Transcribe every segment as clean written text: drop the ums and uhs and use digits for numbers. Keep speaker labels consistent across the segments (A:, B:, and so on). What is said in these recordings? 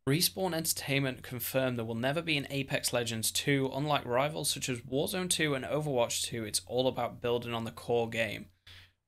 A: Respawn Entertainment confirmed there will never be an Apex Legends 2. Unlike rivals such as Warzone 2 and Overwatch 2, it's all about building on the core game.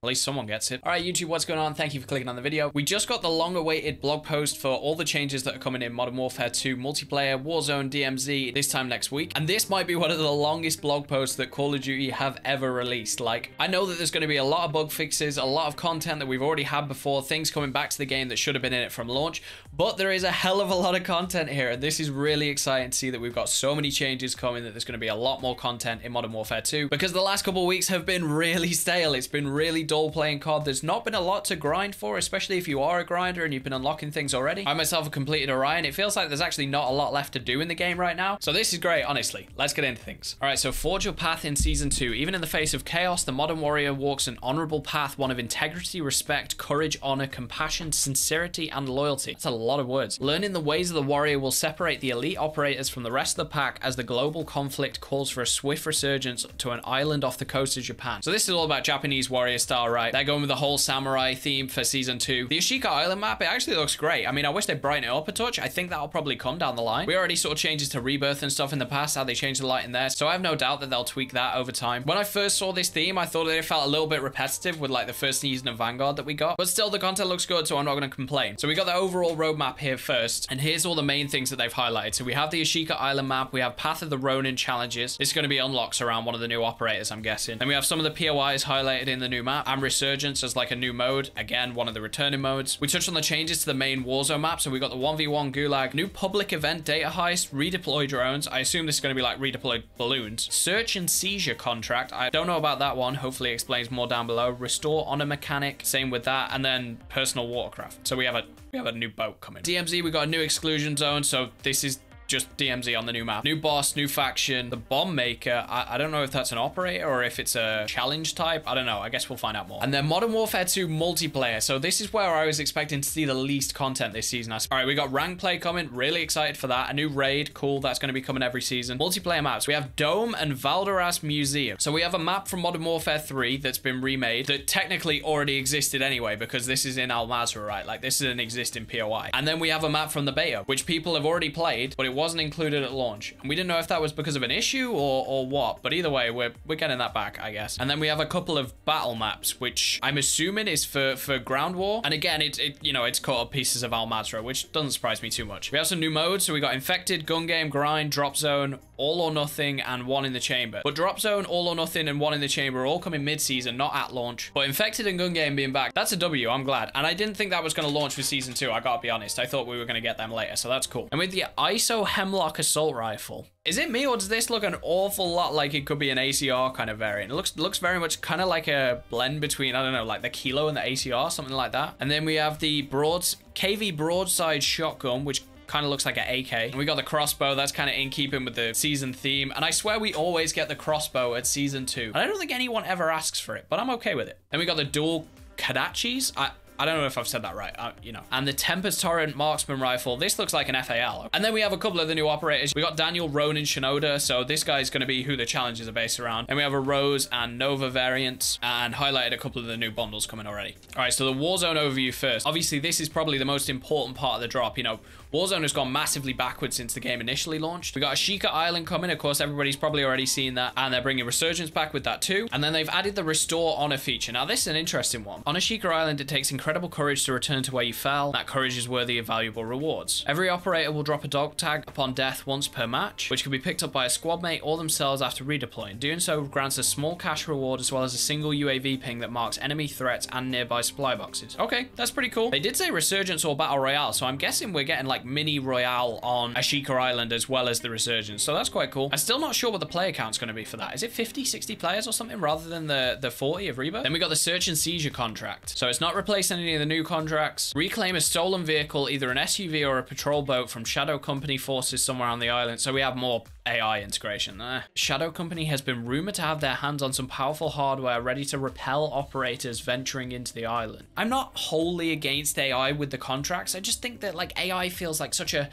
A: At least someone gets it. All right, YouTube, what's going on? Thank you for clicking on the video. We just got the long-awaited blog post for all the changes that are coming in Modern Warfare 2 multiplayer, Warzone, DMZ, this time next week. And this might be one of the longest blog posts that Call of Duty have ever released. Like, I know that there's going to be a lot of bug fixes, a lot of content that we've already had before, things coming back to the game that should have been in it from launch, but there is a hell of a lot of content here. And this is really exciting to see that we've got so many changes coming, that there's going to be a lot more content in Modern Warfare 2, because the last couple of weeks have been really stale. It's been really dull playing COD. There's not been a lot to grind for, especially if you are a grinder and you've been unlocking things already. I myself have completed Orion. It feels like there's actually not a lot left to do in the game right now, so this is great, honestly. Let's get into things. All right, so forge your path in Season 2. Even in the face of chaos, the modern warrior walks an honorable path, one of integrity, respect, courage, honor, compassion, sincerity, and loyalty. That's a lot of words. Learning the ways of the warrior will separate the elite operators from the rest of the pack as the global conflict calls for a swift resurgence to an island off the coast of Japan. So this is all about Japanese warrior style, right? They're going with the whole samurai theme for Season 2. The Ashika Island map, it actually looks great. I mean, I wish they'd brighten it up a touch. I think that'll probably come down the line. We already saw changes to Rebirth and stuff in the past, how they changed the light in there, so I have no doubt that they'll tweak that over time. When I first saw this theme, I thought that it felt a little bit repetitive with like the first season of Vanguard that we got, but still the content looks good, so I'm not going to complain. So we got the overall roadmap here first, and here's all the main things that they've highlighted. So we have the Ashika Island map, we have Path of the Ronin challenges. It's going to be unlocks around one of the new operators, I'm guessing. And we have some of the POIs highlighted in the new map, and Resurgence as like a new mode, again one of the returning modes. We touched on the changes to the main Warzone map, so we got the 1v1 gulag, new public event data heist, redeploy drones. I assume this is going to be like redeployed balloons. Search and seizure contract, I don't know about that one. Hopefully it explains more down below. Restore honor mechanic, same with that. And then personal watercraft, so we have a new boat coming. DMZ, we got a new exclusion zone, so this is just DMZ on the new map. New boss, new faction, the bomb maker. I don't know if that's an operator or if it's a challenge type. I don't know. I guess we'll find out more. And then Modern Warfare 2 multiplayer. So this is where I was expecting to see the least content this season. All right, we got rank play coming. Really excited for that. A new raid. Cool. That's going to be coming every season. Multiplayer maps. We have Dome and Valderas Museum. So we have a map from Modern Warfare 3 that's been remade that technically already existed anyway, because this is in Al Mazrah, right? Like this is an existing POI. And then we have a map from the beta, which people have already played, but it wasn't included at launch, and we didn't know if that was because of an issue or what, but either way we're getting that back, I guess. And then we have a couple of battle maps, which I'm assuming is for ground war, and again it's caught up pieces of Al Mazrah, which doesn't surprise me too much. We have some new modes, so we got infected, gun game, grind, drop zone, all or nothing, and one in the chamber. But drop zone, all or nothing, and one in the chamber are all coming mid-season, not at launch. But infected and gun game being back, that's a W. I'm glad. And I didn't think that was going to launch for Season 2, I gotta be honest. I thought we were going to get them later, so that's cool. And with the ISO Hemlock assault rifle, is it me or does this look an awful lot like it could be an ACR kind of variant? It looks very much kind of like a blend between, I don't know, like the Kilo and the ACR, something like that. And then we have the KV broadside shotgun, which kind of looks like an AK. And we got the crossbow. That's kind of in keeping with the season theme. And I swear we always get the crossbow at Season 2. And I don't think anyone ever asks for it, but I'm okay with it. Then we got the dual Kadachis. I don't know if I've said that right, you know. And the Tempest Torrent Marksman Rifle. This looks like an FAL. And then we have a couple of the new operators. We got Daniel Ronin Shinoda, so this guy's going to be who the challenges are based around. And we have a Rose and Nova variants, and highlighted a couple of the new bundles coming already. All right, so the Warzone overview first. Obviously, this is probably the most important part of the drop. You know, Warzone has gone massively backwards since the game initially launched. We got Ashika Island coming. Of course, everybody's probably already seen that. And they're bringing Resurgence back with that too. And then they've added the Restore Honor feature. Now, this is an interesting one. On Ashika Island, it takes incredible courage to return to where you fell. That courage is worthy of valuable rewards. Every operator will drop a dog tag upon death once per match, which can be picked up by a squad mate or themselves after redeploying. Doing so grants a small cash reward as well as a single UAV ping that marks enemy threats and nearby supply boxes. Okay, that's pretty cool. They did say Resurgence or Battle Royale, so I'm guessing we're getting like mini Royale on Ashika Island as well as the Resurgence, so that's quite cool. I'm still not sure what the player count's going to be for that. Is it 50, 60 players or something rather than the 40 of Rebirth? Then we got the Search and Seizure contract. So it's not replacing any of the new contracts. Reclaim a stolen vehicle, either an SUV or a patrol boat from Shadow Company forces somewhere on the island. So we have more AI integration. Shadow Company has been rumored to have their hands on some powerful hardware ready to repel operators venturing into the island. I'm not wholly against AI with the contracts. I just think that like AI feels like such a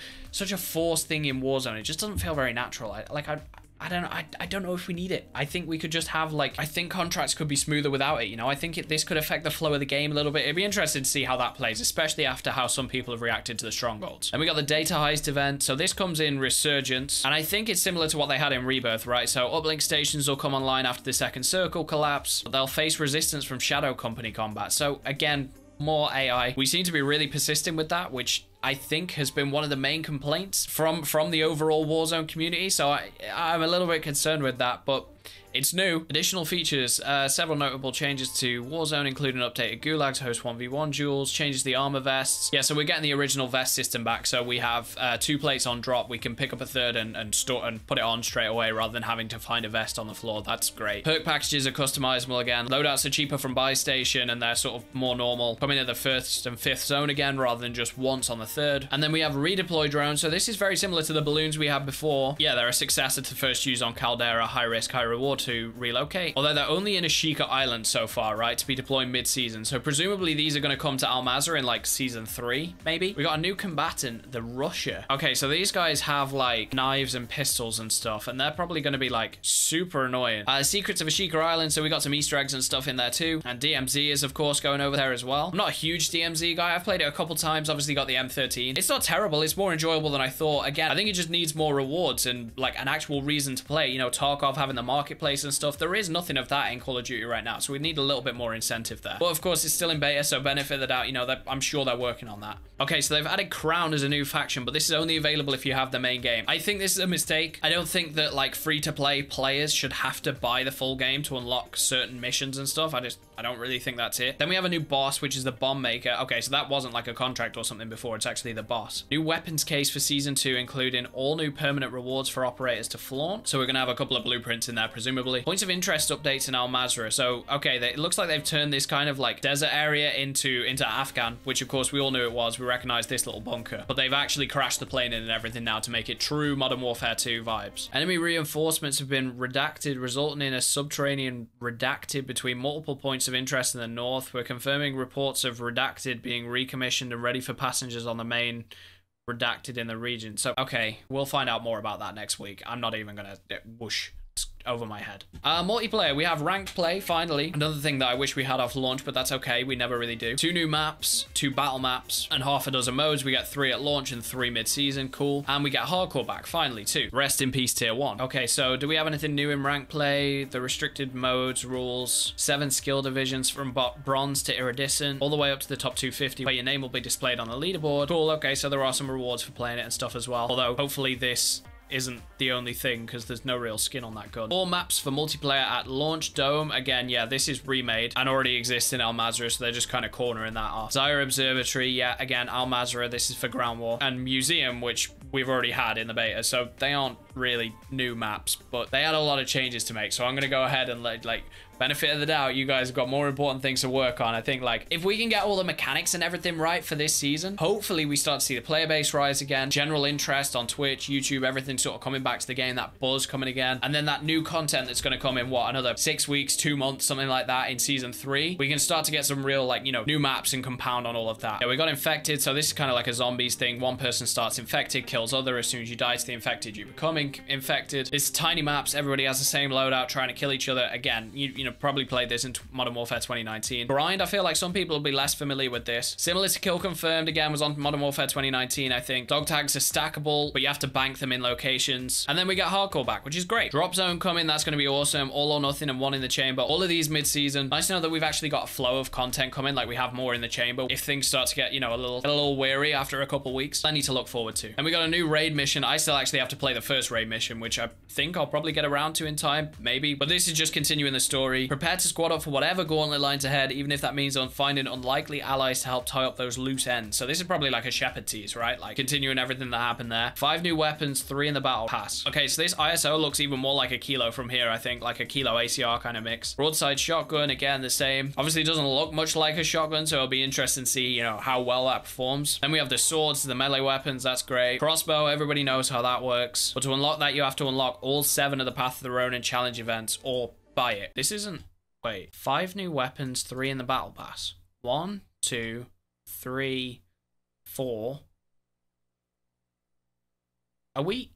A: forced thing in Warzone. It just doesn't feel very natural. I don't know. I don't know if we need it. I think we could just have like, I think contracts could be smoother without it. You know, I think this could affect the flow of the game a little bit. It'd be interesting to see how that plays, especially after how some people have reacted to the strongholds. And we got the data heist event. So this comes in Resurgence, and I think it's similar to what they had in Rebirth, right? So uplink stations will come online after the second circle collapse, but they'll face resistance from Shadow Company combat. So again, more AI. We seem to be really persistent with that, which I think has been one of the main complaints from the overall Warzone community. So I'm a little bit concerned with that, but it's new. Additional features, several notable changes to Warzone, including updated gulags, host 1v1 duels, changes to the armor vests. Yeah, so we're getting the original vest system back. So we have 2 plates on drop. We can pick up a third and store and put it on straight away rather than having to find a vest on the floor. That's great. Perk packages are customizable again. Loadouts are cheaper from buy station and they're sort of more normal. Coming at the 1st and 5th zone again rather than just once on the 3rd. And then we have redeploy drones. So this is very similar to the balloons we had before. Yeah, they're a successor to first use on Caldera, high risk, high reward to relocate. Although they're only in Ashika Island so far, right? To be deployed mid-season. So presumably these are going to come to Al Mazrah in like season 3, maybe. We got a new combatant, the Rusher. Okay, so these guys have like knives and pistols and stuff, and they're probably going to be like super annoying. Secrets of Ashika Island. So we got some Easter eggs and stuff in there too. And DMZ is of course going over there as well. I'm not a huge DMZ guy. I've played it a couple times. Obviously got the M13. It's not terrible. It's more enjoyable than I thought. Again, I think it just needs more rewards and like an actual reason to play. You know, Tarkov having the marketplace and stuff. There is nothing of that in Call of Duty right now, so we need a little bit more incentive there. But of course, it's still in beta, so benefit of the doubt, you know, I'm sure they're working on that. Okay, so they've added Crown as a new faction, but this is only available if you have the main game. I think this is a mistake. I don't think that like free-to-play players should have to buy the full game to unlock certain missions and stuff. I don't really think that's it. Then we have a new boss, which is the Bomb Maker. Okay, so that wasn't like a contract or something before. It's actually the boss. New weapons case for Season 2, including all new permanent rewards for operators to flaunt. So we're going to have a couple of blueprints in there, presumably. Points of interest updates in Al Mazrah. So, okay, it looks like they've turned this kind of like desert area into Afghan, which of course we all knew it was. We recognize this little bunker. But they've actually crashed the plane in and everything now to make it true Modern Warfare 2 vibes. Enemy reinforcements have been redacted, resulting in a subterranean redacted between multiple points of interest in the north. We're confirming reports of redacted being recommissioned and ready for passengers on the main redacted in the region. So, okay, we'll find out more about that next week. I'm not even gonna whoosh over my head. Multiplayer, we have ranked play, finally. Another thing that I wish we had off launch, but that's okay. We never really do. 2 new maps, 2 battle maps, and half a dozen modes. We get 3 at launch and 3 mid-season. Cool. And we get hardcore back, finally, too. Rest in peace, tier 1. Okay, so do we have anything new in ranked play? The restricted modes, rules, 7 skill divisions from bronze to iridescent, all the way up to the top 250, where your name will be displayed on the leaderboard. Cool, okay, so there are some rewards for playing it and stuff as well. Although, hopefully this isn't the only thing because there's no real skin on that gun. 4 maps for multiplayer at launch. Dome, again, yeah, this is remade and already exists in Al Mazrah, so they're just kind of cornering that off. Zyra Observatory, yeah, again, Al Mazrah, this is for ground war. And Museum, which we've already had in the beta, so they aren't really new maps, but they had a lot of changes to make, so I'm gonna go ahead and like benefit of the doubt, you guys have got more important things to work on. I think like if we can get all the mechanics and everything right for this season, hopefully we start to see the player base rise again, general interest on Twitch, YouTube, everything sort of coming back to the game, that buzz coming again, and then that new content that's going to come in what, another 6 weeks, 2 months, something like that in season 3, we can start to get some real like, you know, new maps and compound on all of that. Yeah, we got infected, so this is kind of like a zombies thing. One person starts infected, kills other. As soon as you die to the infected, you become infected. It's tiny maps, everybody has the same loadout trying to kill each other. Again, you know, probably played this in Modern Warfare 2019. Grind, I feel like some people will be less familiar with this. Similar to Kill Confirmed, again, was on Modern Warfare 2019, I think. Dog tags are stackable, but you have to bank them in locations. And then we get Hardcore back, which is great. Drop Zone coming, that's going to be awesome. All or Nothing and One in the Chamber. All of these mid-season. Nice to know that we've actually got a flow of content coming, like we have more in the chamber. If things start to get, you know, a little weary after a couple weeks, plenty to look forward to. And we got a new raid mission. I still actually have to play the first raid mission, which I think I'll probably get around to in time, maybe. But this is just continuing the story. Prepare to squad up for whatever gauntlet lines ahead, even if that means on finding unlikely allies to help tie up those loose ends. So this is probably like a Shepherd tease, right? Like continuing everything that happened there. 5 new weapons, 3 in the battle pass. Okay, so this ISO looks even more like a Kilo from here, I think, like a Kilo ACR kind of mix. Broadside shotgun, again, the same. Obviously, it doesn't look much like a shotgun, so it'll be interesting to see, you know, how well that performs. Then we have the swords, the melee weapons, that's great. Crossbow, everybody knows how that works. But to unlock that, you have to unlock all 7 of the Path of the Ronin challenge events, or buy it. This isn't... Wait, 5 new weapons, 3 in the battle pass. 1, 2, 3, 4. Are we...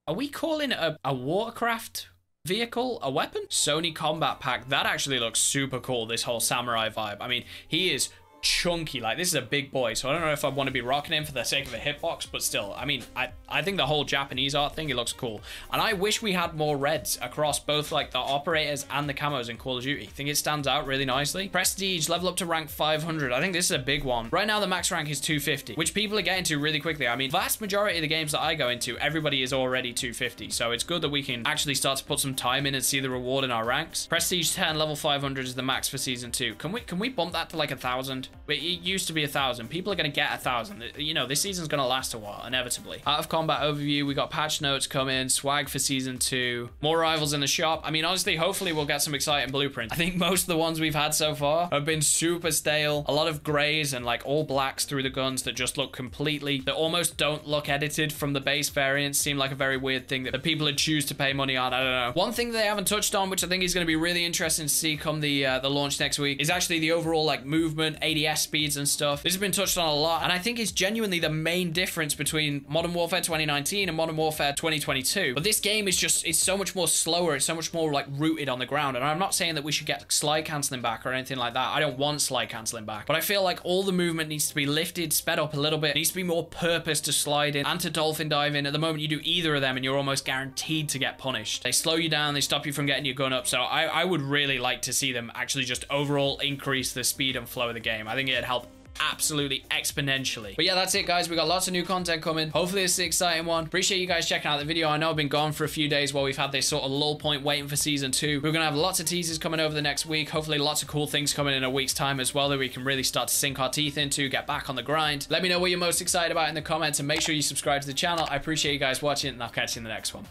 A: Are we calling a watercraft vehicle a weapon? Sony Combat Pack. That actually looks super cool, this whole samurai vibe. I mean, he is chunky. Like, this is a big boy, so I don't know if I want to be rocking him for the sake of a hitbox, but still, I mean, I think the whole Japanese art thing, it looks cool. And I wish we had more reds across both like the operators and the camos in Call of Duty. I think it stands out really nicely. Prestige, level up to rank 500. I think this is a big one. Right now, the max rank is 250, which people are getting to really quickly. I mean, vast majority of the games that I go into, everybody is already 250, so it's good that we can actually start to put some time in and see the reward in our ranks. Prestige 10, level 500 is the max for season 2. Can we bump that to like 1,000? It used to be 1,000. People are going to get 1,000. You know, this season's going to last a while, inevitably. Out of combat overview, we got patch notes coming, swag for season 2, more rivals in the shop. I mean, honestly, hopefully we'll get some exciting blueprints. I think most of the ones we've had so far have been super stale. A lot of grays and like all blacks through the guns that just look completely, that almost don't look edited from the base variants. Seem like a very weird thing that people would choose to pay money on. I don't know. One thing they haven't touched on, which I think is going to be really interesting to see come the launch next week, is actually the overall like movement, ADS speeds and stuff. This has been touched on a lot, and I think it's genuinely the main difference between Modern Warfare 2019 and Modern Warfare 2022. But this game is just, it's so much more slower, it's so much more like rooted on the ground. And I'm not saying that we should get slide canceling back or anything like that. I don't want slide canceling back, but I feel like all the movement needs to be lifted, sped up a little bit. It needs to be more purpose to sliding and to dolphin diving. At the moment, you do either of them and you're almost guaranteed to get punished. They slow you down, they stop you from getting your gun up. So I would really like to see them actually just overall increase the speed and flow of the game. I think it'd help absolutely exponentially. But yeah, that's it, guys. We got lots of new content coming. Hopefully this is an exciting one. Appreciate you guys checking out the video. I know I've been gone for a few days while we've had this sort of lull point waiting for season 2. We're gonna have lots of teasers coming over the next week. Hopefully lots of cool things coming in a week's time as well that we can really start to sink our teeth into, get back on the grind. Let me know what you're most excited about in the comments, and make sure you subscribe to the channel. I appreciate you guys watching, and I'll catch you in the next one.